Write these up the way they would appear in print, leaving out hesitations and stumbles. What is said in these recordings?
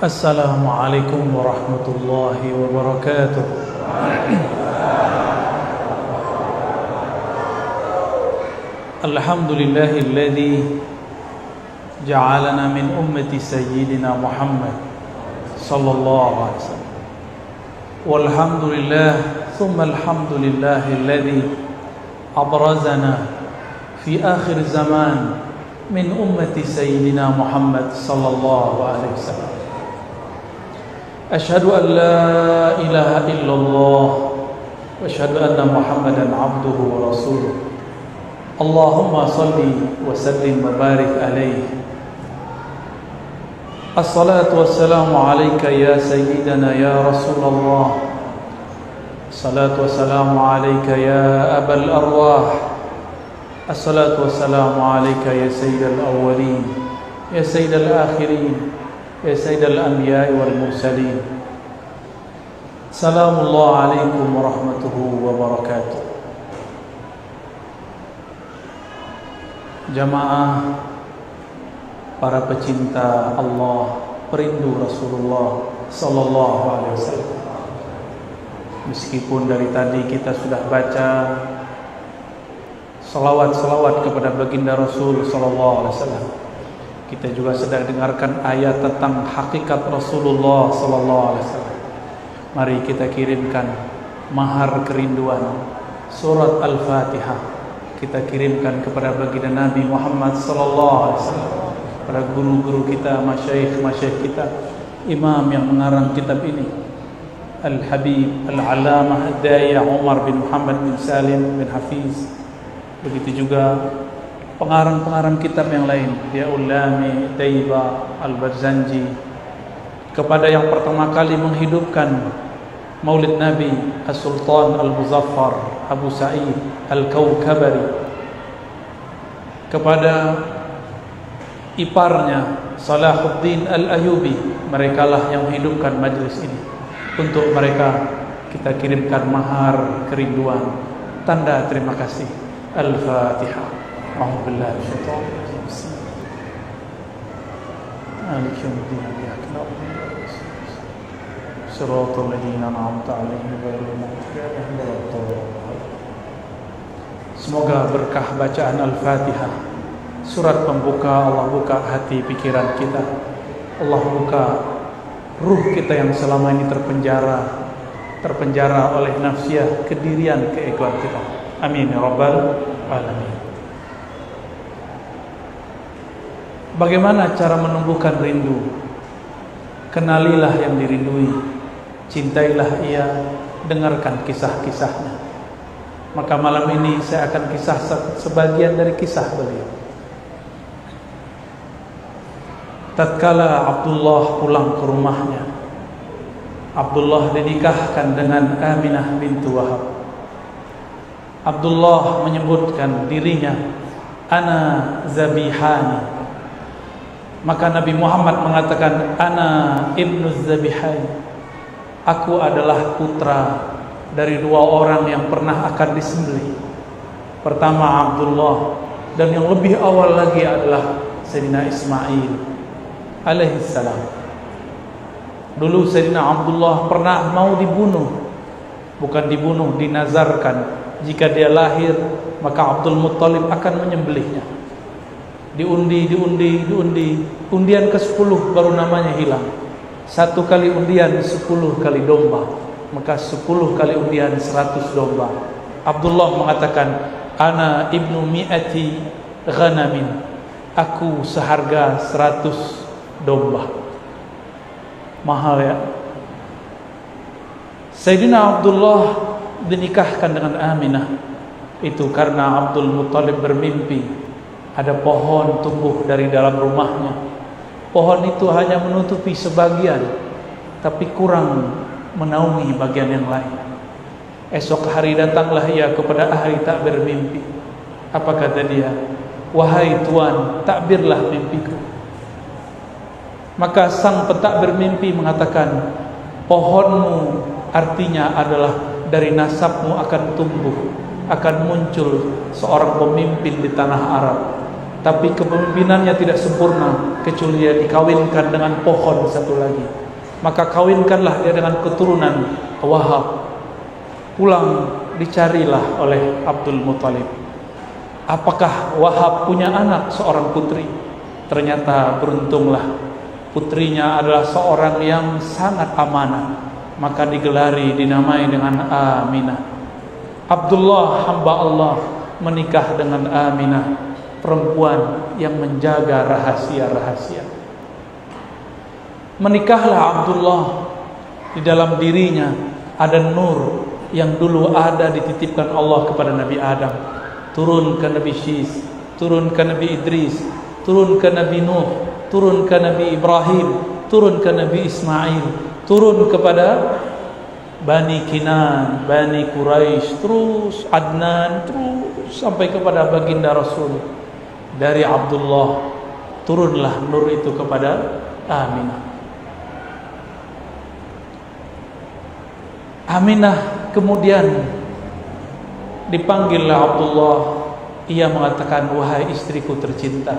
Assalamualaikum warahmatullahi wabarakatuh. Alhamdulillahilladzi ja'alana min ummati sayyidina Muhammad sallallahu alaihi wasallam. Walhamdulillah thumma alhamdulillahilladzi abrazana fi akhir zaman min ummati sayyidina Muhammad sallallahu alaihi wasallam. Asyhadu an la ilaha illallah wa asyhadu anna Muhammadan abduhu wa rasuluh. Allahumma salli wa sallim wa barik alaihi. Assalatu wassalamu alayka ya sayyidana ya Rasulullah. Assalatu wassalamu alayka ya abal arwah. Assalatu wassalamu alayka ya sayyidal awwalin ya sayyidal akhirin ya sayyidal anbiya'i wal mursalin. Salamullah alaikum warahmatullahi wabarakatuh. Jamaah, para pecinta Allah, perindu Rasulullah sallallahu alaihi wasallam. Meskipun dari tadi kita sudah baca salawat-salawat kepada baginda Rasul sallallahu alaihi wasallam, kita juga sedang dengarkan ayat tentang hakikat Rasulullah sallallahu alaihi wasallam. Mari kita kirimkan mahar kerinduan surat Al-Fatihah. Kita kirimkan kepada baginda Nabi Muhammad sallallahu alaihi wasallam, para guru-guru kita, masyayikh kita, imam yang mengarang kitab ini, Al-Habib Al-Alamah Ad-Dai' Umar bin Muhammad bin Salim bin Hafiz. Begitu juga pengarang-pengarang kitab yang lain, Diyaul Lami, Taiba, Al-Barzanji. Kepada yang pertama kali menghidupkan Maulid Nabi, As-Sultan Al-Muzaffar Abu Sa'id Al-Kawkabari. Kepada iparnya Salahuddin Al-Ayubi, merekalah yang menghidupkan majlis ini. Untuk mereka kita kirimkan mahar kerinduan, tanda terima kasih. Al-Fatihah. أعوذ بالله من الشيطان الرجيم. مالك يوم الدين إياك نعبد صراط الذين أنعمت عليهم غير المغضوب عليهم ولا الضالين. Semoga berkah bacaan Al-Fatihah, surat pembuka, Allah buka hati pikiran kita, Allah buka ruh kita yang selama ini terpenjara oleh nafsiyah, kedirian, keegoan kita. Amin ya rabbal alamin. Bagaimana cara menumbuhkan rindu? Kenalilah yang dirindui, cintailah ia, dengarkan kisah-kisahnya. Maka malam ini saya akan kisah sebagian dari kisah beliau. Tatkala Abdullah pulang ke rumahnya, Abdullah dinikahkan dengan Aminah bintu Wahab. Abdullah menyebutkan dirinya, ana zabihani. Maka Nabi Muhammad mengatakan, ana ibnu zabihani. Aku adalah putra dari dua orang yang pernah akan disembelih. Pertama Abdullah, dan yang lebih awal lagi adalah Sayyidina Ismail alaihissalam. Dulu Sayyidina Abdullah pernah mau dibunuh. Bukan dibunuh, dinazarkan. Jika dia lahir, maka Abdul Muttalib akan menyembelihnya. Diundi. Undian ke-10 baru namanya hilang. 1 kali undian 10 kali domba. Maka 10 kali undian 100 domba. Abdullah mengatakan, ana ibnu mi'ati ghanamin. Aku seharga 100 domba. Mahal ya. Sayyidina Abdullah dinikahkan dengan Aminah itu karena Abdul Muttalib bermimpi ada pohon tumbuh dari dalam rumahnya. Pohon itu hanya menutupi sebagian, tapi kurang menaungi bagian yang lain. Esok hari datanglah ia kepada ahli takbir mimpi. Apa kata dia? Wahai tuan, takbirlah mimpiku. Maka sang pentakbir mimpi mengatakan, pohonmu artinya adalah dari nasabmu akan tumbuh, akan muncul seorang pemimpin di tanah Arab. tapi kepemimpinannya tidak sempurna kecuali dia dikawinkan dengan pohon satu lagi. Maka kawinkanlah dia dengan keturunan Wahab. Pulang dicarilah oleh Abdul Muthalib, apakah Wahab punya anak seorang putri? Ternyata beruntunglah putrinya adalah seorang yang sangat amanah, maka digelari, dinamai dengan Aminah. Abdullah hamba Allah menikah dengan Aminah, perempuan yang menjaga rahasia-rahasia. Menikahlah Abdullah, di dalam dirinya ada nur yang dulu ada dititipkan Allah kepada Nabi Adam, turun ke Nabi Syis, turun ke Nabi Idris, turun ke Nabi Nuh, turun ke Nabi Ibrahim, turun ke Nabi Ismail, turun kepada Bani Kinan, Bani Quraisy, terus Adnan, terus sampai kepada baginda Rasul. Dari Abdullah turunlah nur itu kepada Aminah. Aminah kemudian dipanggillah Abdullah. Ia mengatakan, wahai istriku tercinta,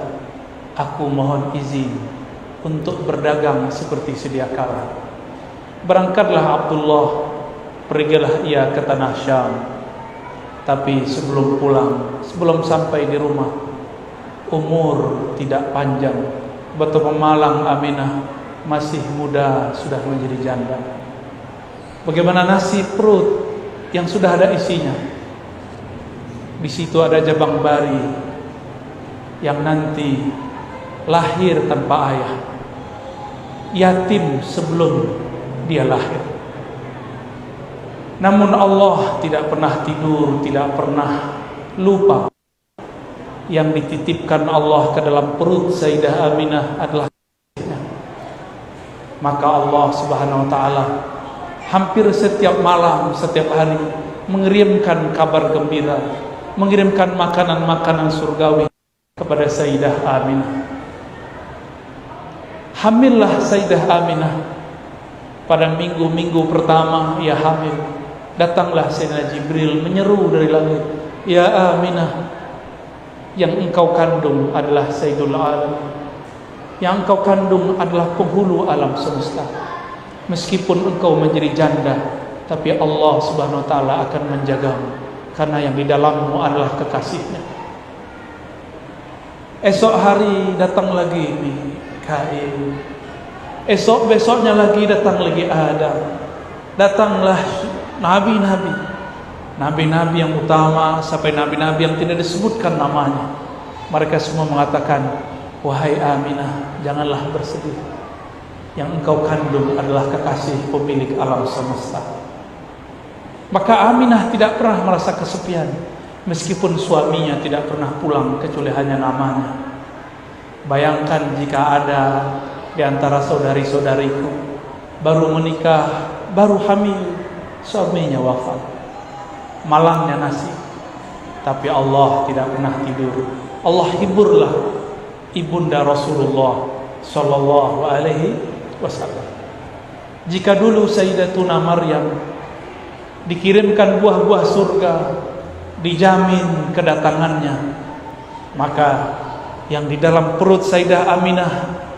aku mohon izin untuk berdagang seperti sedia kala. Berangkatlah Abdullah, pergilah ia ke tanah Syam. Tapi sebelum pulang, sebelum sampai di rumah, umur tidak panjang, betul pemalang Aminah masih muda sudah menjadi janda. Bagaimana nasi perut yang sudah ada isinya? Di situ ada jabang bari yang nanti lahir tanpa ayah, yatim sebelum dia lahir. Namun Allah tidak pernah tidur, tidak pernah lupa. Yang dititipkan Allah ke dalam perut Sayyidah Aminah adalah kasihnya. Maka Allah Subhanahu wa taala hampir setiap malam, setiap hari mengirimkan kabar gembira, mengirimkan makanan-makanan surgawi kepada Sayyidah Aminah. Hamillah Sayyidah Aminah. Pada minggu-minggu pertama ia hamil, datanglah Sayyidina Jibril menyeru dari langit, ya Aminah, yang engkau kandung adalah Sayyidul Alam, yang engkau kandung adalah penghulu alam semesta. Meskipun engkau menjadi janda, tapi Allah Subhanahu wa taala akan menjagamu, karena yang di dalammu adalah kekasihnya. Esok hari datang lagi Mikail, esok besoknya lagi datang lagi Adam. Datanglah nabi-nabi, nabi-nabi yang utama sampai nabi-nabi yang tidak disebutkan namanya. Mereka semua mengatakan, wahai Aminah, janganlah bersedih, yang engkau kandung adalah kekasih pemilik alam semesta. Maka Aminah tidak pernah merasa kesepian, meskipun suaminya tidak pernah pulang kecuali hanya namanya. Bayangkan jika ada di antara saudari-saudariku baru menikah, baru hamil, suaminya wafat, malangnya nasib. Tapi Allah tidak pernah tidur. Allah hiburlah ibunda Rasulullah sallallahu alaihi wasallam. Jika dulu Sayyidatuna Maryam dikirimkan buah-buah surga, dijamin kedatangannya, maka yang di dalam perut Sayyidah Aminah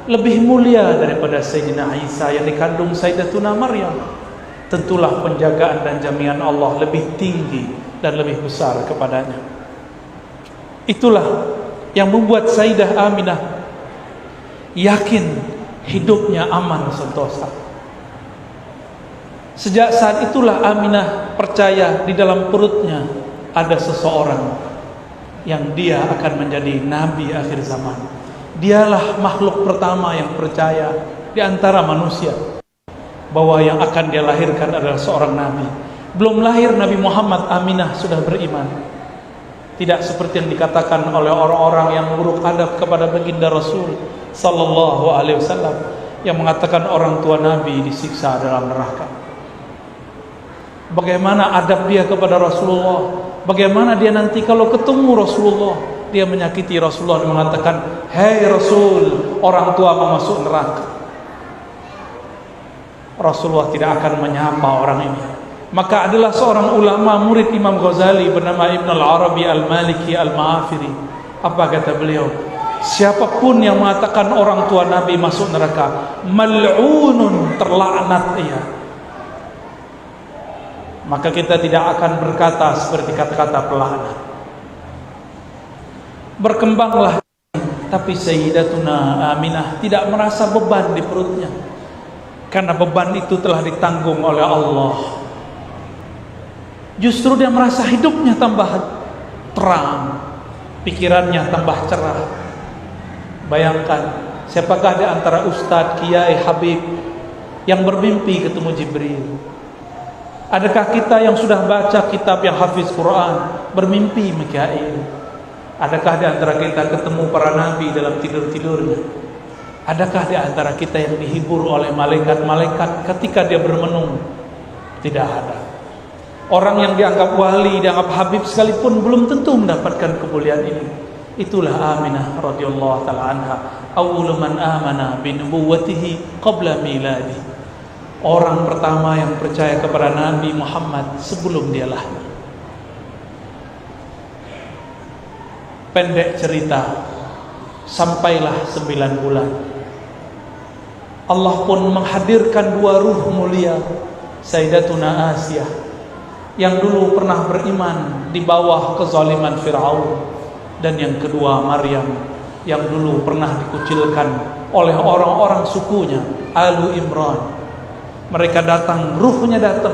lebih mulia daripada Sayyidina Isa yang dikandung Sayyidatuna Maryam. Tentulah penjagaan dan jaminan Allah lebih tinggi dan lebih besar kepadanya. Itulah yang membuat Sayyidah Aminah yakin hidupnya aman sentosa. Sejak saat itulah Aminah percaya di dalam perutnya ada seseorang yang dia akan menjadi nabi akhir zaman. Dialah makhluk pertama yang percaya di antara manusia bahwa yang akan dia lahirkan adalah seorang nabi. Belum lahir Nabi Muhammad, Aminah sudah beriman. Tidak seperti yang dikatakan oleh orang-orang yang buruk adab kepada baginda Rasul sallallahu alaihi wasallam yang mengatakan orang tua nabi disiksa dalam neraka. Bagaimana adab dia kepada Rasulullah? Bagaimana dia nanti kalau ketemu Rasulullah, dia menyakiti Rasulullah dan mengatakan, "Hei Rasul, orang tua mau masuk neraka." Rasulullah tidak akan menyapa orang ini. Maka adalah seorang ulama murid Imam Ghazali bernama Ibn al-Arabi al-Maliki al-Ma'afiri. Apa kata beliau? Siapapun yang mengatakan orang tua Nabi masuk neraka, mal'unun, terlaknat ia. Maka kita tidak akan berkata seperti kata-kata pelaknat. Berkembanglah, tapi Sayyidatuna Aminah tidak merasa beban di perutnya, karena beban itu telah ditanggung oleh Allah. Justru dia merasa hidupnya tambah terang, pikirannya tambah cerah. Bayangkan, siapakah di antara Ustadz, Kiai, Habib yang bermimpi ketemu Jibril? Adakah kita yang sudah baca kitab yang hafiz Quran bermimpi Mikail? Adakah di antara kita ketemu para nabi dalam tidur-tidurnya? Adakah di antara kita yang dihibur oleh malaikat-malaikat ketika dia bermenung? Tidak ada. Orang yang dianggap wali, dianggap habib sekalipun belum tentu mendapatkan kemuliaan ini. Itulah Aminah radhiyallahu taala anha, awwalu man amana bi nubuwwatihi qabla miladi. Orang pertama yang percaya kepada Nabi Muhammad sebelum dia lahir. Pendek cerita, sampailah 9 bulan. Allah pun menghadirkan 2 ruh mulia, Sayyidatuna Asiyah yang dulu pernah beriman di bawah kezaliman Fir'aun, dan yang kedua Maryam yang dulu pernah dikucilkan oleh orang-orang sukunya, Alu Imran. Mereka datang, ruhnya datang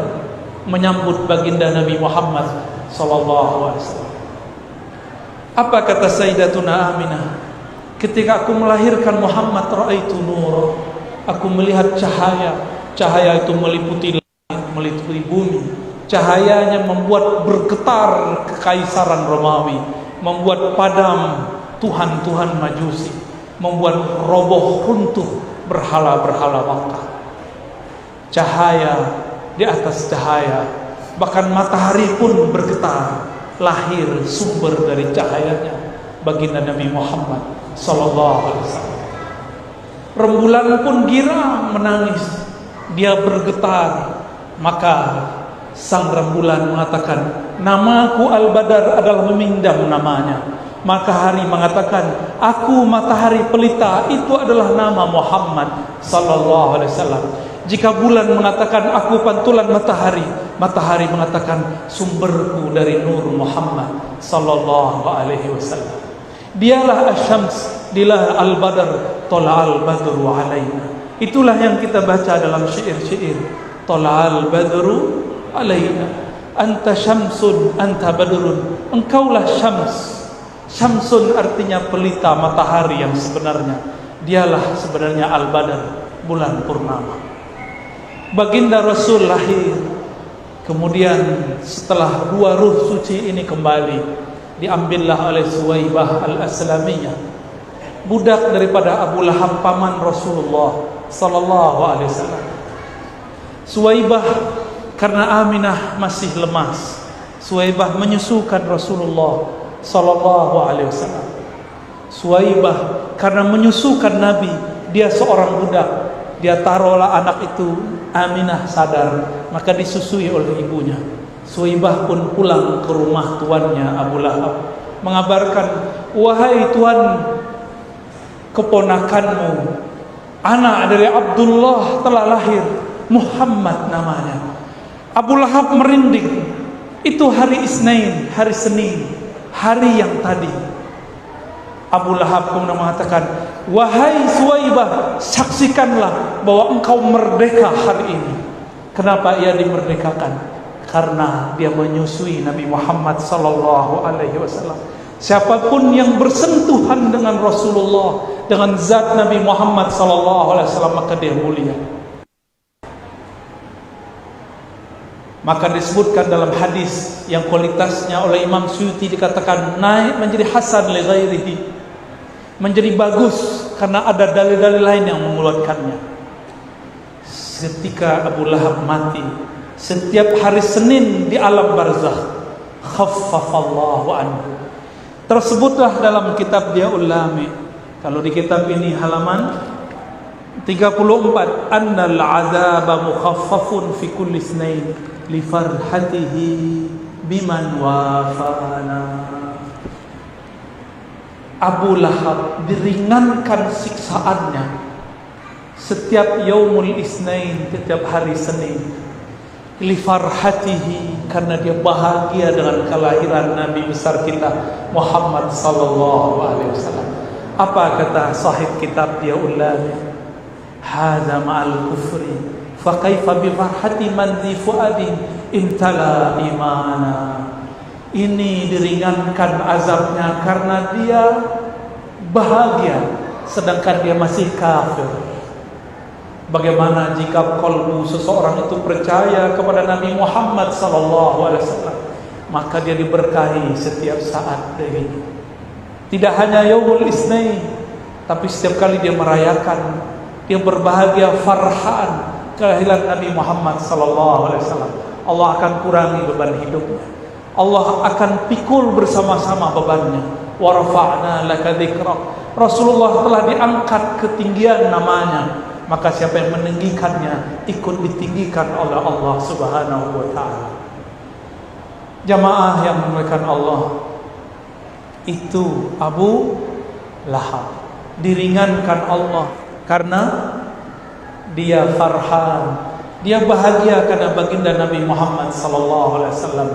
menyambut baginda Nabi Muhammad sallallahu alaihi wasallam. Apa kata Sayyidatuna Aminah? Ketika aku melahirkan Muhammad, ra'aitu nur, aku melihat cahaya. Cahaya itu meliputi langit, meliputi bumi. Cahayanya membuat bergetar kekaisaran Romawi, membuat padam Tuhan-Tuhan Majusi, membuat roboh runtuh berhala-berhala Makkah. Cahaya di atas cahaya, bahkan matahari pun bergetar. Lahir sumber dari cahayanya baginda Nabi Muhammad sallallahu alaihi wasallam. Rembulan pun girang menangis, dia bergetar. Maka sang rembulan mengatakan, namaku Al-Badar adalah memindam namanya. Maka hari mengatakan, aku matahari pelita, itu adalah nama Muhammad sallallahu alaihi wasallam. Jika bulan mengatakan aku pantulan matahari, matahari mengatakan sumberku dari nur Muhammad sallallahu alaihi wasallam. Dialah Asy-Syams, dialah Al-Badr, tala'al badru alaina. Itulah yang kita baca dalam syair-syair. Tala'al badru alaina, anta syamsun anta badrun. Engkaulah syams. Syamsun artinya pelita, matahari yang sebenarnya. Dialah sebenarnya Al-Badr, bulan purnama. Baginda Rasul lahir. Kemudian setelah 2 ruh suci ini kembali, diambillah oleh Suwaibah al-Aslamiyah, budak daripada Abu Lahab, paman Rasulullah sallallahu alaihi wasallam. Suwaibah karena Aminah masih lemas, Suwaibah menyusukan Rasulullah sallallahu alaihi wasallam. Suwaibah karena menyusukan Nabi, dia seorang budak, dia taruhlah anak itu. Aminah sadar, maka disusui oleh ibunya. Suwaibah pun pulang ke rumah tuannya Abu Lahab, mengabarkan, wahai tuan, keponakanmu, anak dari Abdullah telah lahir, Muhammad namanya. Abu Lahab merinding. Itu hari Isnin, hari Senin, hari yang tadi. Abu Lahab kemudian mengatakan, wahai Suwaibah, saksikanlah bahwa engkau merdeka hari ini. Kenapa ia dimerdekakan? Karena dia menyusui Nabi Muhammad sallallahu alaihi wasallam. Siapapun yang bersentuhan dengan Rasulullah, dengan zat Nabi Muhammad sallallahu alaihi wasallam, maka dia mulia. Maka disebutkan dalam hadis yang kualitasnya oleh Imam Suyuti dikatakan naik menjadi hasan li ghairihi, menjadi bagus karena ada dalil-dalil lain yang menguatkannya. Ketika Abu Lahab mati, setiap hari Senin di alam barzakh, khaffafallahu anhu. Tersebutlah dalam kitab Diyaul Lami. Kalau di kitab ini halaman 34, annal azaba mukhaffafun fi kulli isnain li farhatihi biman wafana. Abu Lahab diringankan siksaannya setiap yaumul isnain, setiap hari Senin, li farhatihi, karena dia bahagia dengan kelahiran Nabi besar kita Muhammad sallallahu alaihi wasallam. Apa kata sahib kitab dia ulama? Hadza ma'al kufri fa kaifa bi farhati man di fuadin intala imana. Ini diringankan azabnya karena dia bahagia sedangkan dia masih kafir. Bagaimana jika kalbu seseorang itu percaya kepada Nabi Muhammad SAW, maka dia diberkahi setiap saat dari ini. Tidak hanya yaumul isnain, tapi setiap kali dia merayakan, dia berbahagia farhan kelahiran Nabi Muhammad SAW. Allah akan kurangi beban hidupnya. Allah akan pikul bersama-sama bebannya. Wa rafa'na laka dzikrak. Rasulullah telah diangkat ketinggian namanya. Maka siapa yang meninggikannya ikut ditinggikan oleh Allah Subhanahu wa taala. Jamaah yang dimuliakan Allah, itu Abu Lahab diringankan Allah karena dia farhan, dia bahagia karena baginda Nabi Muhammad sallallahu alaihi wasallam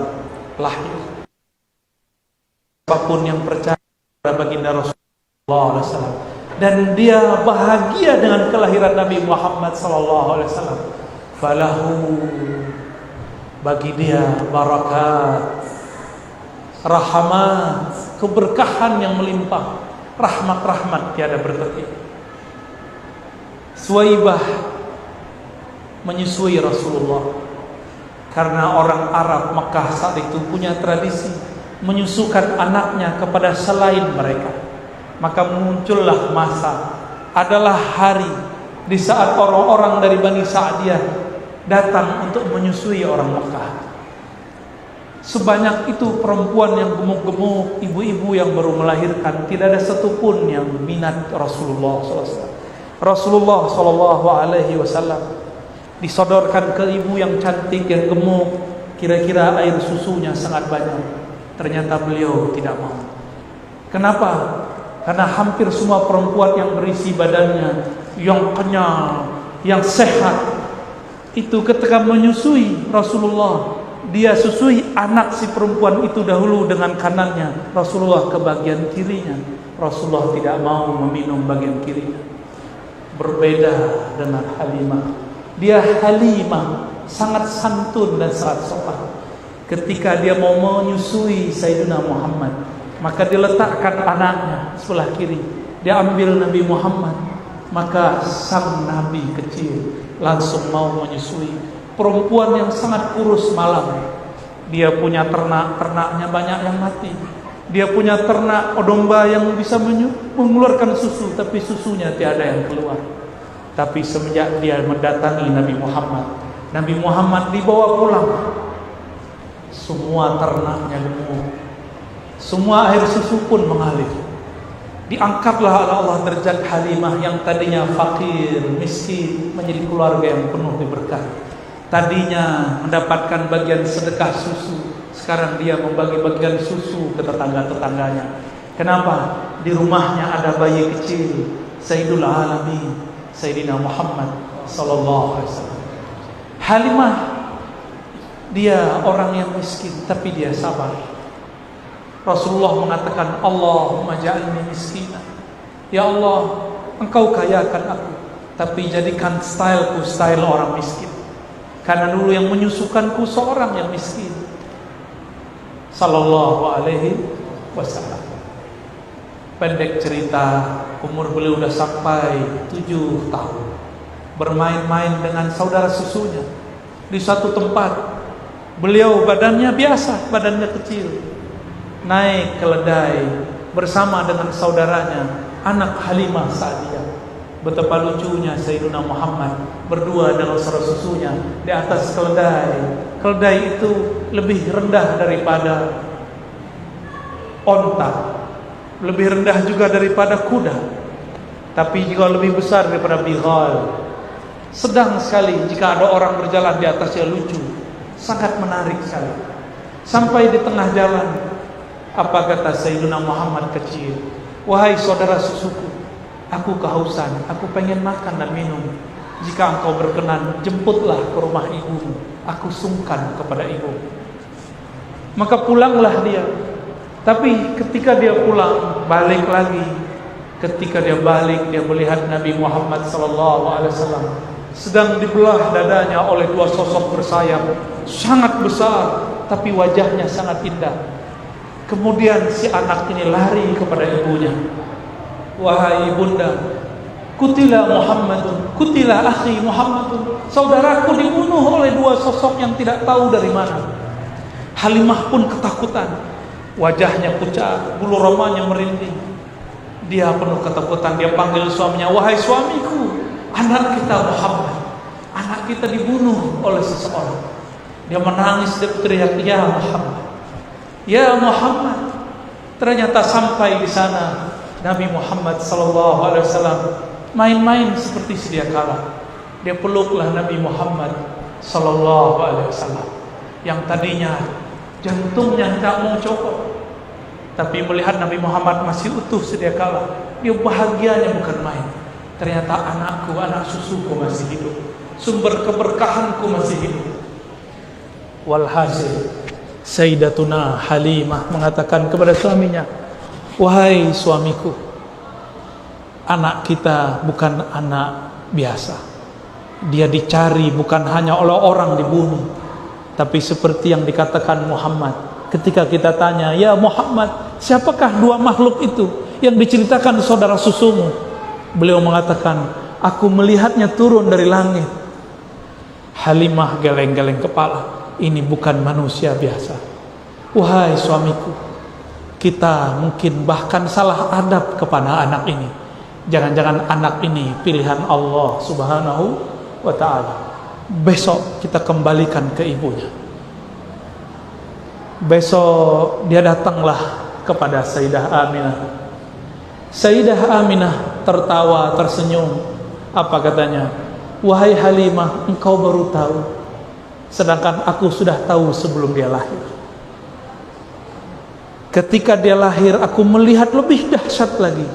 lahir. Apapun yang percaya kepada baginda Rasulullah sallallahu alaihi wasallam, dan dia bahagia dengan kelahiran Nabi Muhammad sallallahu alaihi wasallam, falahu, bagi dia barakat, rahmat, keberkahan yang melimpah, rahmat-rahmat tiada bertepi. Suwaibah menyusui Rasulullah karena orang Arab Makkah saat itu punya tradisi menyusukan anaknya kepada selain mereka. Maka muncullah masa, adalah hari di saat orang-orang dari Bani Sa'diyah datang untuk menyusui orang Mekah. Sebanyak itu perempuan yang gemuk-gemuk, ibu-ibu yang baru melahirkan, tidak ada satupun yang minat Rasulullah SAW. Rasulullah SAW disodorkan ke ibu yang cantik, yang gemuk, kira-kira air susunya sangat banyak. Ternyata beliau tidak mau. Kenapa? Karena hampir semua perempuan yang berisi badannya, yang kenyal, yang sehat, itu ketika menyusui Rasulullah, dia susui anak si perempuan itu dahulu dengan kanannya, Rasulullah ke bagian kirinya. Rasulullah tidak mau meminum bagian kirinya. Berbeda dengan Halimah. Dia Halimah sangat santun dan sangat sopan. Ketika dia mau menyusui Sayyidina Muhammad, maka diletakkan anaknya sebelah kiri. Dia ambil Nabi Muhammad. Maka sang Nabi kecil langsung mau menyusui perempuan yang sangat kurus malam. Dia punya ternak-ternaknya banyak yang mati. Dia punya ternak domba yang bisa mengeluarkan susu, tapi susunya tiada yang keluar. Tapi semenjak dia mendatangi Nabi Muhammad dibawa pulang. Semua ternaknya gemuk, semua air susu pun mengalir. Diangkatlah oleh Allah derajat Halimah yang tadinya fakir, miskin, menjadi keluarga yang penuh diberkahi. Tadinya mendapatkan bagian sedekah susu, sekarang dia membagi bagian susu ke tetangga-tetangganya. Kenapa? Di rumahnya ada bayi kecil, Sayyidul Alamin, Sayyidina Muhammad sallallahu alaihi wasallam. Halimah, dia orang yang miskin tapi dia sabar. Rasulullah mengatakan, Allahumma ja'alni miskina. Ya Allah, Engkau kayakan aku, tapi jadikan styleku style orang miskin. Karena dulu yang menyusukanku seorang yang miskin. Sallallahu alaihi wasallam. Pendek cerita, umur beliau sudah sampai 7 tahun. Bermain-main dengan saudara susunya di satu tempat. Beliau badannya biasa, badannya kecil, naik keledai bersama dengan saudaranya, anak Halimah Sa'diyah. Betapa lucunya Sayyidina Muhammad berdua dengan saudara susunya di atas keledai. Keledai itu lebih rendah daripada onta, lebih rendah juga daripada kuda, tapi juga lebih besar daripada bighal. Sedang sekali jika ada orang berjalan di atasnya, lucu, sangat menarik sekali. Sampai di tengah jalan, apa kata Sayyidina Muhammad kecil? wahai saudara susuku, aku kehausan, aku pengen makan dan minum. Jika engkau berkenan, jemputlah ke rumah ibumu, aku sungkan kepada ibu. Maka pulanglah dia. Tapi ketika dia pulang, balik lagi. Ketika dia balik, dia melihat Nabi Muhammad SAW sedang dibelah dadanya oleh dua sosok bersayap, sangat besar, tapi wajahnya sangat indah. Kemudian si anak ini lari kepada ibunya. Wahai ibunda, kutila Muhammadun, kutila akhi Muhammadun, saudaraku dibunuh oleh dua sosok yang tidak tahu dari mana. Halimah pun ketakutan, wajahnya pucat, bulu romanya merinding. Dia penuh ketakutan, dia panggil suaminya, wahai suamiku, anak kita Muhammad, anak kita dibunuh oleh seseorang. Dia menangis, dia berteriak, ya Muhammad, ya Muhammad. Ternyata sampai di sana Nabi Muhammad SAW main-main seperti sedia kala. Dia peluklah Nabi Muhammad SAW yang tadinya jantungnya tidak mau copot, tapi melihat Nabi Muhammad masih utuh sedia kala, dia bahagianya bukan main. Ternyata anakku, anak susuku masih hidup, sumber keberkahanku masih hidup. Walhasil, Sayyidatuna Halimah mengatakan kepada suaminya, wahai suamiku, anak kita bukan anak biasa. Dia dicari bukan hanya oleh orang dibunuh, tapi seperti yang dikatakan Muhammad. Ketika kita tanya, ya Muhammad, siapakah dua makhluk itu yang diceritakan saudara susumu? Beliau mengatakan, aku melihatnya turun dari langit. Halimah geleng-geleng kepala, ini bukan manusia biasa. Wahai suamiku, kita mungkin bahkan salah adab kepada anak ini. Jangan-jangan anak ini pilihan Allah Subhanahu wa ta'ala. Besok kita kembalikan ke ibunya. Besok dia datanglah kepada Sayyidah Aminah. Sayyidah Aminah tertawa, tersenyum. Apa katanya? Wahai Halimah, engkau baru tahu, sedangkan aku sudah tahu sebelum dia lahir. Ketika dia lahir, aku melihat lebih dahsyat lagi.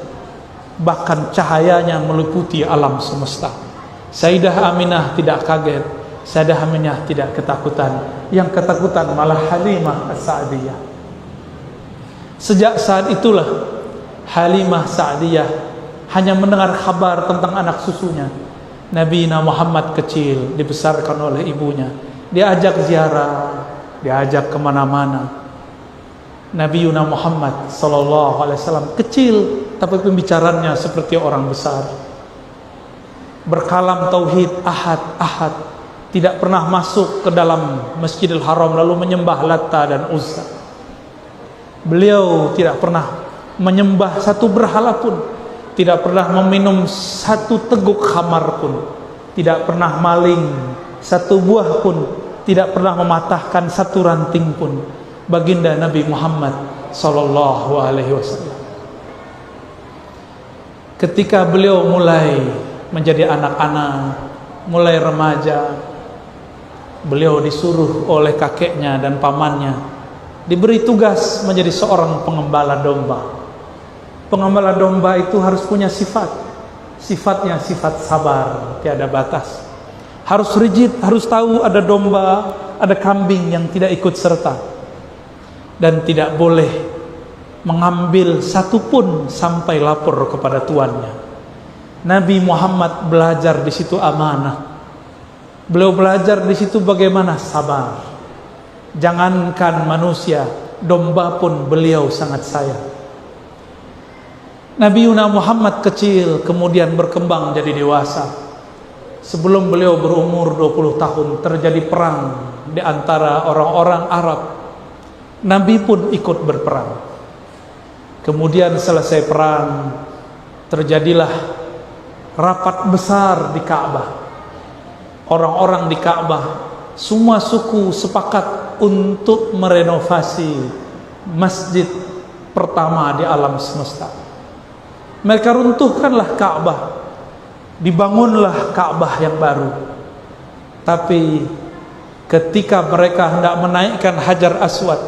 Bahkan cahayanya meliputi alam semesta. Sayyidah Aminah tidak kaget, Sayyidah Aminah tidak ketakutan. Yang ketakutan malah Halimah As-Sa'diyah. Sejak saat itulah Halimah Sa'diyah hanya mendengar kabar tentang anak susunya. Nabi Muhammad kecil dibesarkan oleh ibunya. Dia ajak ziarah, dia ajak kemana-mana. Nabi Muhammad SAW kecil, tapi pembicaranya seperti orang besar. Berkalam tauhid, ahad, tidak pernah masuk ke dalam Masjidil Haram lalu menyembah Latta dan Uzza. Beliau tidak pernah menyembah satu berhala pun, tidak pernah meminum satu teguk khamar pun, tidak pernah maling satu buah pun, tidak pernah mematahkan satu ranting pun. Baginda Nabi Muhammad sallallahu alaihi wasallam, ketika beliau mulai menjadi anak-anak, mulai remaja, beliau disuruh oleh kakeknya dan pamannya diberi tugas menjadi seorang pengembala domba. Pengembala domba itu harus punya sifat. Sifatnya sifat sabar, tiada batas. Harus rigid, harus tahu ada domba, ada kambing yang tidak ikut serta. Dan tidak boleh mengambil satu pun sampai lapor kepada tuannya. Nabi Muhammad belajar di situ amanah. Beliau belajar di situ bagaimana sabar. Jangankan manusia, domba pun beliau sangat sayang. Nabi Muhammad kecil kemudian berkembang jadi dewasa. Sebelum beliau berumur 20 tahun terjadi perang di antara orang-orang Arab. Nabi pun ikut berperang. Kemudian selesai perang, terjadilah rapat besar di Ka'bah. Orang-orang di Ka'bah, semua suku sepakat untuk merenovasi masjid pertama di alam semesta. Mereka runtuhkanlah Ka'bah, dibangunlah Ka'bah yang baru. Tapi ketika mereka hendak menaikkan Hajar Aswad,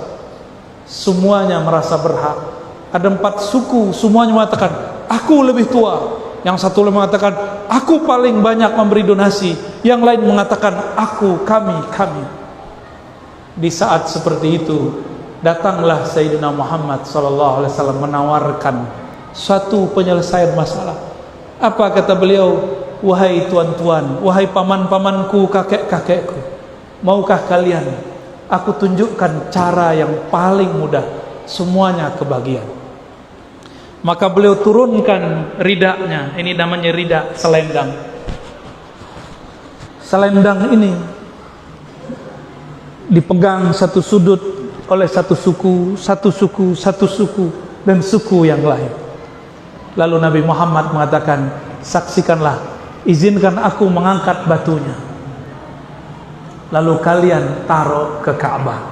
semuanya merasa berhak. Ada 4 suku, semuanya mengatakan aku lebih tua. Yang satu mengatakan aku paling banyak memberi donasi. Yang lain mengatakan aku, kami. Di saat seperti itu, datanglah Sayyidina Muhammad SAW menawarkan suatu penyelesaian masalah. Apa kata beliau? Wahai tuan-tuan, wahai paman-pamanku, kakek-kakekku, maukah kalian aku tunjukkan cara yang paling mudah, semuanya kebagian. Maka beliau turunkan ridaknya. Ini namanya ridak, selendang. Selendang ini dipegang satu sudut oleh satu suku, dan suku yang lain. Lalu Nabi Muhammad mengatakan, saksikanlah, izinkan aku mengangkat batunya, lalu kalian taruh ke Ka'bah.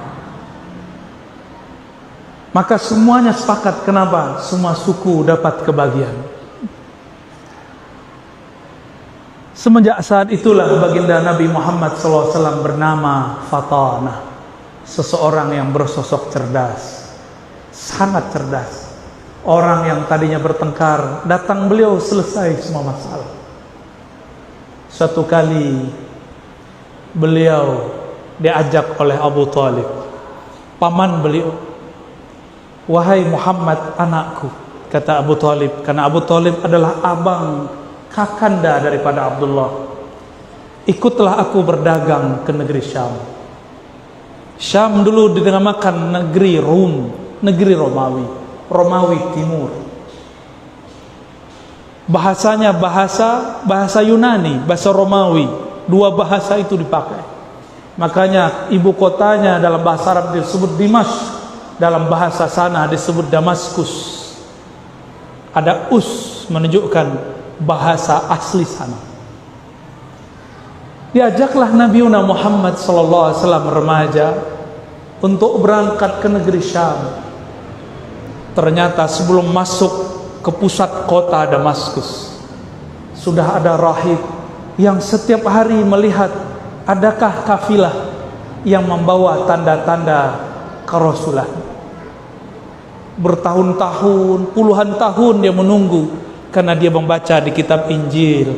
Maka semuanya sepakat. Kenapa? Semua suku dapat kebagian. Semenjak saat itulah baginda Nabi Muhammad SAW bernama Fatanah, seseorang yang bersosok cerdas, sangat cerdas. Orang yang tadinya bertengkar, datang beliau selesai semua masalah. Suatu kali beliau diajak oleh Abu Talib, paman beliau. Wahai Muhammad anakku, kata Abu Talib, karena Abu Talib adalah abang kakanda daripada Abdullah. Ikutlah aku berdagang ke negeri Syam. Syam dulu dinamakan negeri Rum, negeri Romawi Timur. Bahasanya bahasa Yunani, bahasa Romawi. 2 bahasa itu dipakai. Makanya ibu kotanya dalam bahasa Arab disebut Dimashq, dalam bahasa sana disebut Damaskus. Ada us menunjukkan bahasa asli sana. Diajaklah Nabi Muhammad SAW remaja untuk berangkat ke negeri Syam. Ternyata sebelum masuk ke pusat kota Damaskus, sudah ada rahib yang setiap hari melihat adakah kafilah yang membawa tanda-tanda kerasulan. Bertahun-tahun, puluhan tahun dia menunggu, karena dia membaca di kitab Injil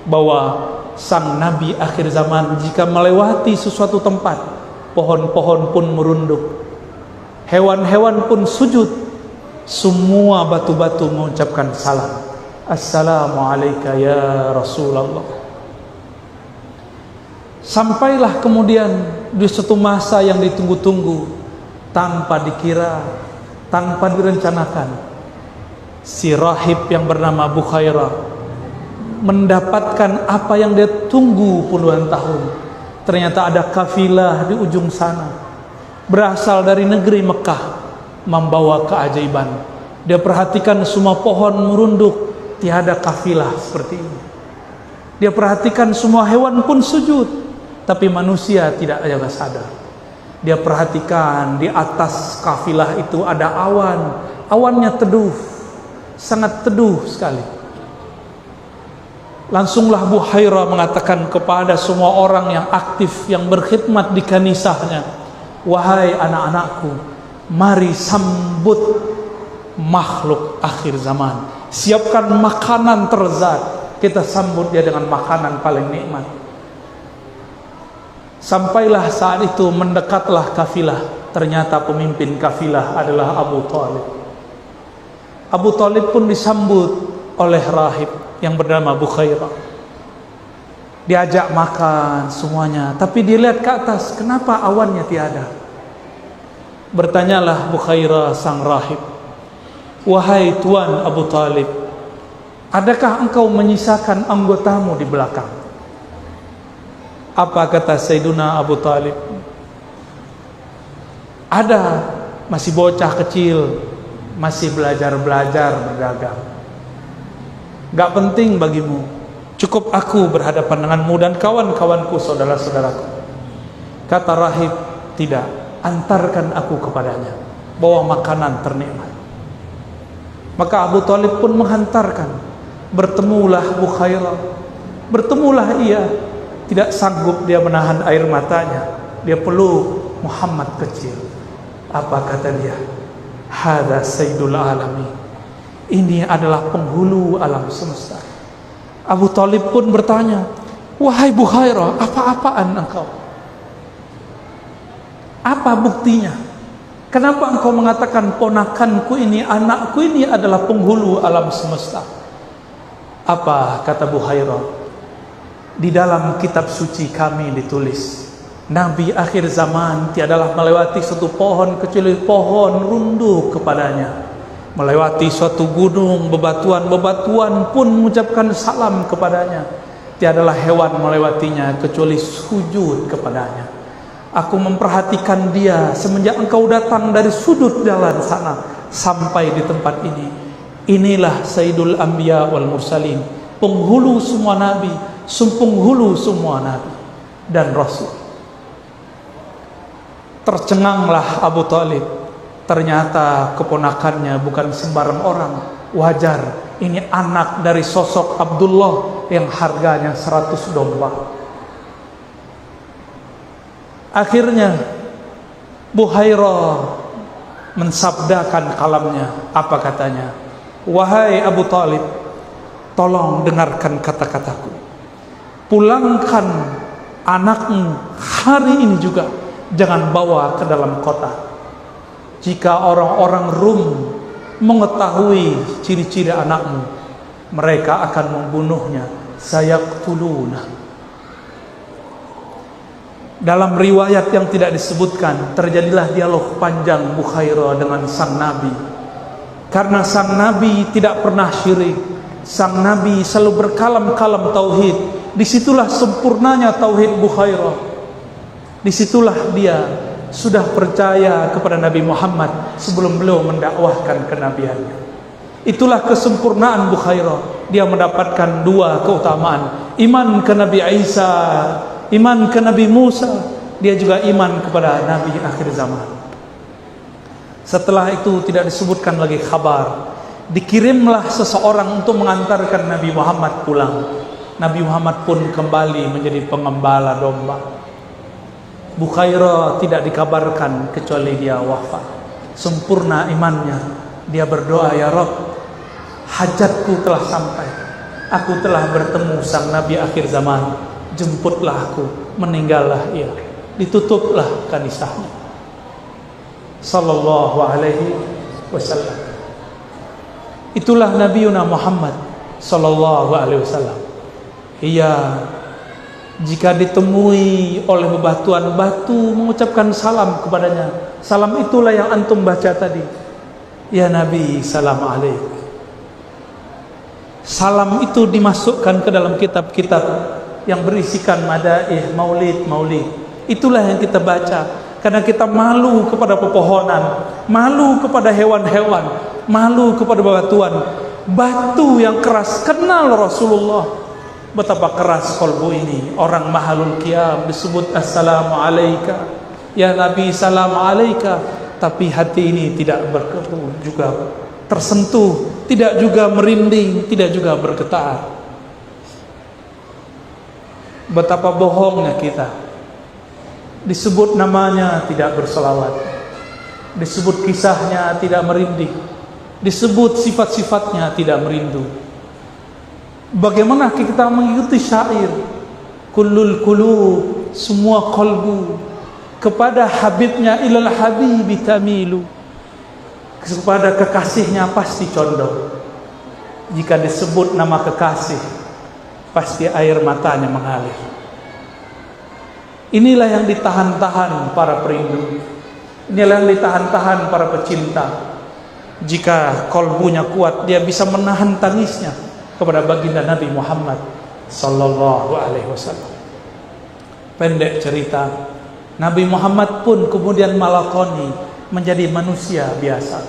bahwa sang Nabi akhir zaman jika melewati sesuatu tempat, pohon-pohon pun merunduk, hewan-hewan pun sujud, semua batu-batu mengucapkan salam, Assalamualaikum ya Rasulullah. Sampailah kemudian di suatu masa yang ditunggu-tunggu, tanpa dikira, tanpa direncanakan, si rahib yang bernama Bukhairah mendapatkan apa yang dia tunggu puluhan tahun. Ternyata ada kafilah di ujung sana, berasal dari negeri Mekah, membawa keajaiban. Dia perhatikan semua pohon merunduk, tiada kafilah seperti ini. Dia perhatikan semua hewan pun sujud, tapi manusia tidak ada sadar. Dia perhatikan di atas kafilah itu ada awan, awannya teduh, sangat teduh sekali. Langsunglah Bukhairah mengatakan kepada semua orang yang aktif, yang berkhidmat di kanisahnya, wahai anak-anakku, mari sambut makhluk akhir zaman. Siapkan makanan terzat, kita sambut dia dengan makanan paling nikmat. Sampailah saat itu, mendekatlah kafilah. Ternyata pemimpin kafilah adalah Abu Talib. Abu Talib pun disambut oleh rahib yang bernama Bukhairah. Diajak makan semuanya, tapi dilihat ke atas, kenapa awannya tiada? Bertanyalah Bukhairah sang rahib, wahai Tuan Abu Talib, adakah engkau menyisakan anggotamu di belakang? Apa kata Sayyiduna Abu Talib? Ada, masih bocah kecil, masih belajar berdagang. Gak penting bagimu, cukup aku berhadapan denganmu dan kawan-kawanku, saudara-saudaraku. Kata rahib, tidak, antarkan aku kepadanya, bawa makanan ternikmat. Maka Abu Talib pun menghantarkan. Bertemulah Bukhairah, bertemulah ia. Tidak sanggup dia menahan air matanya, dia peluk Muhammad kecil. Apa kata dia? Hadza sayyidul alamin. Ini adalah penghulu alam semesta. Abu Thalib pun bertanya, wahai Bukhairah, apa-apaan engkau? Apa buktinya? Kenapa engkau mengatakan ponakanku ini, anakku ini adalah penghulu alam semesta? Apa kata Bukhairah? Di dalam kitab suci kami ditulis, Nabi akhir zaman tiadalah melewati suatu pohon kecuali pohon runduk kepadanya. Melewati suatu gunung, bebatuan-bebatuan pun mengucapkan salam kepadanya. Tiadalah hewan melewatinya kecuali sujud kepadanya. Aku memperhatikan dia semenjak engkau datang dari sudut jalan sana sampai di tempat ini. Inilah Sayyidul Anbiya wal Mursalin, penghulu semua nabi, penghulu semua nabi dan rasul. Tercenganglah Abu Thalib. Ternyata keponakannya bukan sembarang orang. Wajar, ini anak dari sosok Abdullah yang harganya 100 domba. Akhirnya Bukhairah mensabdakan kalamnya. Apa katanya? Wahai Abu Thalib, tolong dengarkan kata-kataku. Pulangkan anakmu hari ini juga. Jangan bawa ke dalam kota. Jika orang-orang Rum mengetahui ciri-ciri anakmu, mereka akan membunuhnya. Sayaqtuluna. Dalam riwayat yang tidak disebutkan, terjadilah dialog panjang Bukhairah dengan sang Nabi. Karena sang Nabi tidak pernah syirik. Sang Nabi selalu berkalam-kalam tauhid. Disitulah sempurnanya tauhid Bukhairah. Disitulah dia sudah percaya kepada Nabi Muhammad sebelum beliau mendakwahkan kenabiannya. Itulah kesempurnaan Bukhairah. Dia mendapatkan dua keutamaan. Iman ke Nabi Isa, iman ke Nabi Musa. Dia juga iman kepada Nabi akhir zaman. Setelah itu tidak disebutkan lagi kabar. Dikirimlah seseorang untuk mengantarkan Nabi Muhammad pulang. Nabi Muhammad pun kembali menjadi pengembala domba. Bukhairah tidak dikabarkan kecuali dia wafat. Sempurna imannya. Dia berdoa, ya Rabb, hajatku telah sampai. Aku telah bertemu sang Nabi akhir zaman. Jemputlah aku, meninggallah ia. Ditutuplah kanisahnya. Sallallahu alaihi wasallam. Itulah Nabiuna Muhammad sallallahu alaihi wasallam. Ia jika ditemui oleh bebatuan, batu mengucapkan salam kepadanya. Salam itulah yang antum baca tadi. Ya Nabi, salam alaik. Salam itu dimasukkan ke dalam kitab-kitab yang berisikan madaih, maulid. Itulah yang kita baca. Karena kita malu kepada pepohonan, malu kepada hewan-hewan, malu kepada bebatuan. Batu yang keras kenal Rasulullah. Betapa keras kolbu ini. Orang mahalul qiyam disebut assalamu alaika, ya Nabi salam alaika, tapi hati ini tidak juga tersentuh, tidak juga merinding, tidak juga bergetar. Betapa bohongnya kita. Disebut namanya tidak berselawat, disebut kisahnya tidak merinding, disebut sifat-sifatnya tidak merindu. Bagaimana kita mengikuti syair kullul qulub, semua kolbu kepada habibnya, ilal habibi tamilu, kepada kekasihnya pasti condong. Jika disebut nama kekasih, pasti air matanya mengalir. Inilah yang ditahan-tahan para perindu. Inilah yang ditahan-tahan para pecinta. Jika kolbunya kuat, dia bisa menahan tangisnya kepada baginda Nabi Muhammad sallallahu alaihi wasallam. Pendek cerita, Nabi Muhammad pun kemudian malakoni menjadi manusia biasa.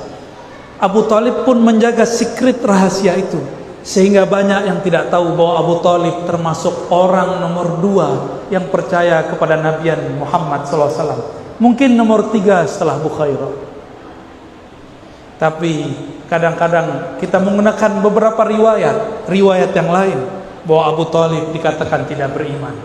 Abu Thalib pun menjaga secret rahasia itu, sehingga banyak yang tidak tahu bahwa Abu Thalib termasuk orang nomor 2 yang percaya kepada Nabi Muhammad sallallahu alaihi wasallam. Mungkin nomor 3 setelah Bukhairah. Tapi kadang-kadang kita menggunakan beberapa riwayat yang lain bahwa Abu Thalib dikatakan tidak beriman.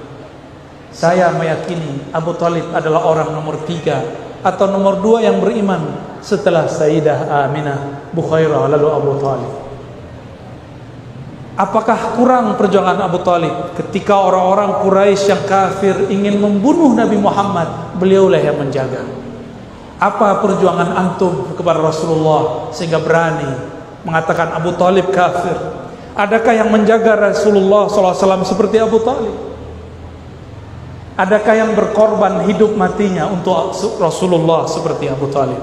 Saya meyakini Abu Thalib adalah orang nomor 3 atau nomor 2 yang beriman setelah Sayyidah Aminah, Bukhairah, lalu Abu Talib? Apakah kurang perjuangan Abu Talib ketika orang-orang Quraisy yang kafir ingin membunuh Nabi Muhammad? Beliaulah yang menjaga. Apa perjuangan antum kepada Rasulullah sehingga berani mengatakan Abu Talib kafir? Adakah yang menjaga Rasulullah SAW seperti Abu Talib? Adakah yang berkorban hidup matinya untuk Rasulullah seperti Abu Talib?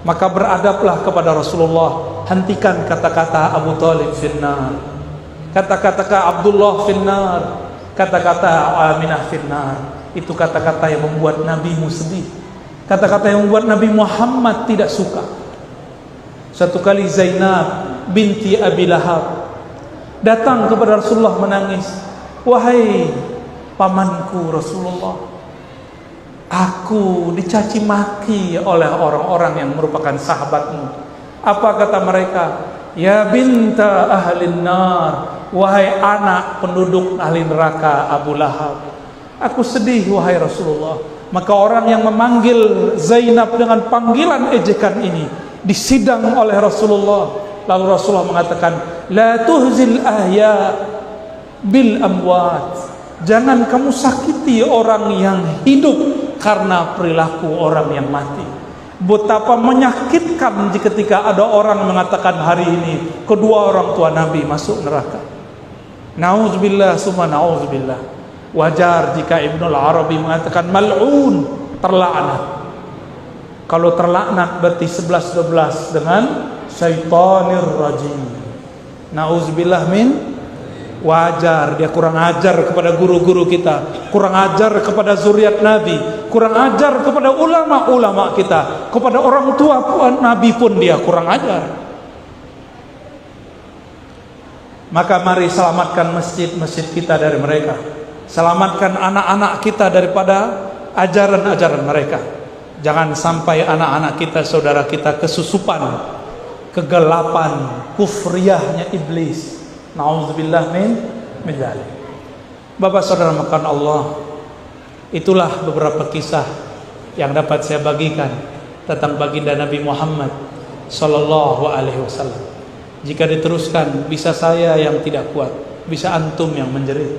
Maka beradablah kepada Rasulullah. Hentikan kata-kata Abu Talib finnar, kata-kata Abdullah finnar, kata-kata Aminah finnar. Itu kata-kata yang membuat nabimu sedih, kata-kata yang membuat Nabi Muhammad tidak suka. Satu kali Zainab binti Abi Lahab datang kepada Rasulullah menangis. Wahai pamanku Rasulullah, aku dicaci maki oleh orang-orang yang merupakan sahabatmu. Apa kata mereka? Ya binta ahlin nar, wahai anak penduduk ahli neraka Abu Lahab. Aku sedih wahai Rasulullah. Maka orang yang memanggil Zainab dengan panggilan ejekan ini disidang oleh Rasulullah. Lalu Rasulullah mengatakan, la tuhzil ahya bil amwat. Jangan kamu sakiti orang yang hidup karena perilaku orang yang mati. Betapa menyakitkan ketika ada orang mengatakan hari ini kedua orang tua Nabi masuk neraka. Nauzubillah summa nauzubillah. Wajar jika Ibnul Arabi mengatakan mal'un, terlaknat. Kalau terlaknat berarti 11-12 dengan syaitanir rajim. Nauzubillah min. Wajar dia kurang ajar kepada guru-guru kita, kurang ajar kepada zuriat Nabi, kurang ajar kepada ulama-ulama kita, kepada orang tua Nabi pun dia kurang ajar. Maka mari selamatkan masjid-masjid kita dari mereka, selamatkan anak-anak kita daripada ajaran-ajaran mereka. Jangan sampai anak-anak kita, saudara kita kesusupan, kegelapan, kufriyahnya iblis. Nauzubillah min dzalik. Bapak saudara makan Allah, itulah beberapa kisah yang dapat saya bagikan tentang baginda Nabi Muhammad sallallahu alaihi wasallam. Jika diteruskan, bisa saya yang tidak kuat, bisa antum yang menjerit.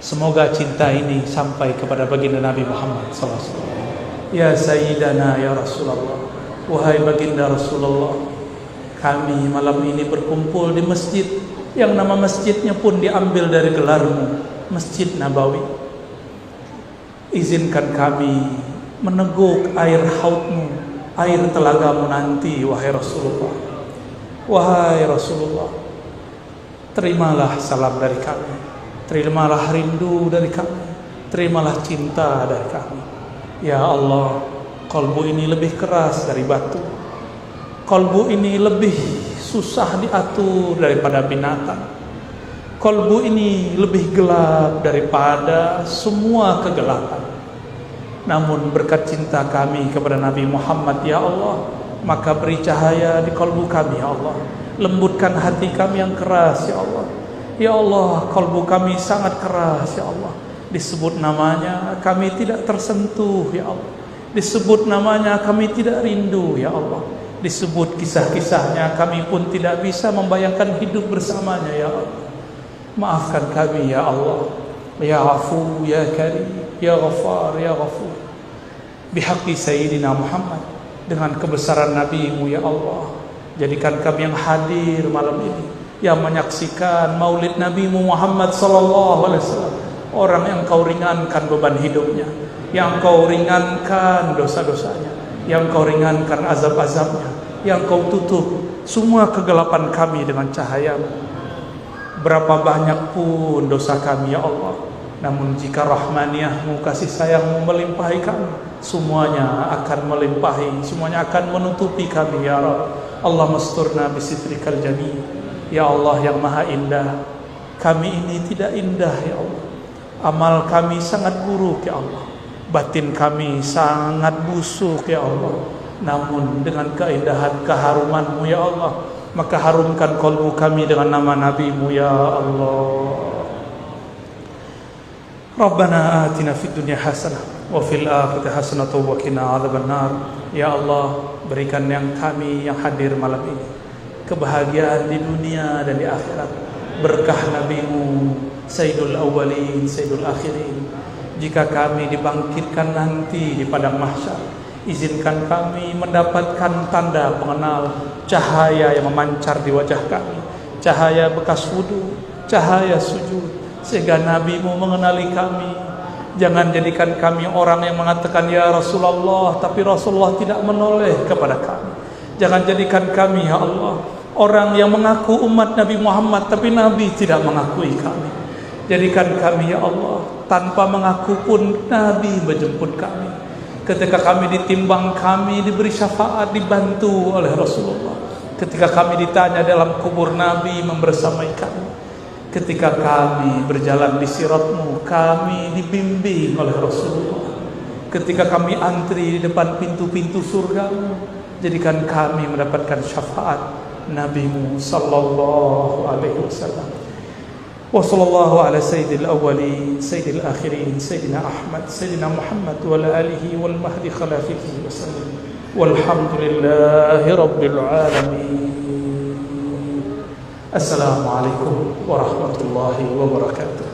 Semoga cinta ini sampai kepada baginda Nabi Muhammad sallallahu alaihi wasallam. Ya Sayyidana ya Rasulullah, wahai baginda Rasulullah, kami malam ini berkumpul di masjid yang nama masjidnya pun diambil dari gelarmu, Masjid Nabawi. Izinkan kami meneguk air haudmu, air telagamu nanti, wahai Rasulullah. Wahai Rasulullah, terimalah salam dari kami, terimalah rindu dari kami, terimalah cinta dari kami. Ya Allah, kalbu ini lebih keras dari batu, kalbu ini lebih susah diatur daripada binatang. Kalbu ini lebih gelap daripada semua kegelapan. Namun berkat cinta kami kepada Nabi Muhammad ya Allah, maka beri cahaya di kalbu kami ya Allah. Lembutkan hati kami yang keras ya Allah. Ya Allah, kalbu kami sangat keras ya Allah. Disebut namanya kami tidak tersentuh ya Allah. Disebut namanya kami tidak rindu ya Allah. Disebut kisah-kisahnya kami pun tidak bisa membayangkan hidup bersamanya ya Allah. Maafkan kami ya Allah, ya Afu, ya Karim, ya Ghafar, ya Ghafur. Bihaqqi Sayyidina Muhammad, dengan kebesaran Nabi-Mu ya Allah, jadikan kami yang hadir malam ini, yang menyaksikan maulid Nabi-Mu Muhammad sallallahu alaihi wasallam, orang yang Kau ringankan beban hidupnya, yang Kau ringankan dosa-dosanya, yang Kau ringankan azab-azabnya, yang Kau tutup semua kegelapan kami dengan cahaya-Mu. Berapa banyak pun dosa kami ya Allah, namun jika rahmaniyah-Mu, kasih sayang-Mu melimpahi kami, semuanya akan melimpahi, semuanya akan menutupi kami ya Rabb. Allah masturna bisitrikal jamil. Ya Allah yang maha indah, kami ini tidak indah ya Allah. Amal kami sangat buruk ya Allah, batin kami sangat busuk ya Allah. Namun dengan keindahan keharuman-Mu ya Allah, maka harumkan qalbu kami dengan nama Nabi-Mu ya Allah. Rabbana atina fid dunya hasanah wa fil akhirati hasanah wa qina adzabannar. Ya Allah, berikan yang kami yang hadir malam ini kebahagiaan di dunia dan di akhirat, berkah Nabi-Mu Sayyidul Awwalin Sayyidul Akhirin. Jika kami dibangkitkan nanti di padang mahsyar, izinkan kami mendapatkan tanda pengenal, cahaya yang memancar di wajah kami, cahaya bekas wudu, cahaya sujud, sehingga Nabi-Mu mengenali kami. Jangan jadikan kami orang yang mengatakan ya Rasulullah, tapi Rasulullah tidak menoleh kepada kami. Jangan jadikan kami ya Allah orang yang mengaku umat Nabi Muhammad, tapi Nabi tidak mengakui kami. Jadikan kami ya Allah tanpa mengaku pun Nabi menjemput kami. Ketika kami ditimbang, kami diberi syafaat, dibantu oleh Rasulullah. Ketika kami ditanya dalam kubur, Nabi membersamai kami. Ketika kami berjalan di sirat-Mu, kami dibimbing oleh Rasulullah. Ketika kami antri di depan pintu-pintu surga-Mu, jadikan kami mendapatkan syafaat Nabi-Mu sallallahu alaihi wasallam. Wa sallallahu ala sayyidil awwalin sayyidil akhirin sayyidina Ahmad sayyidina Muhammad wa ala alihi wal mahdi khalafihi wa sallam. Walhamdulillahi rabbil alamin. Assalamualaikum warahmatullahi wabarakatuh.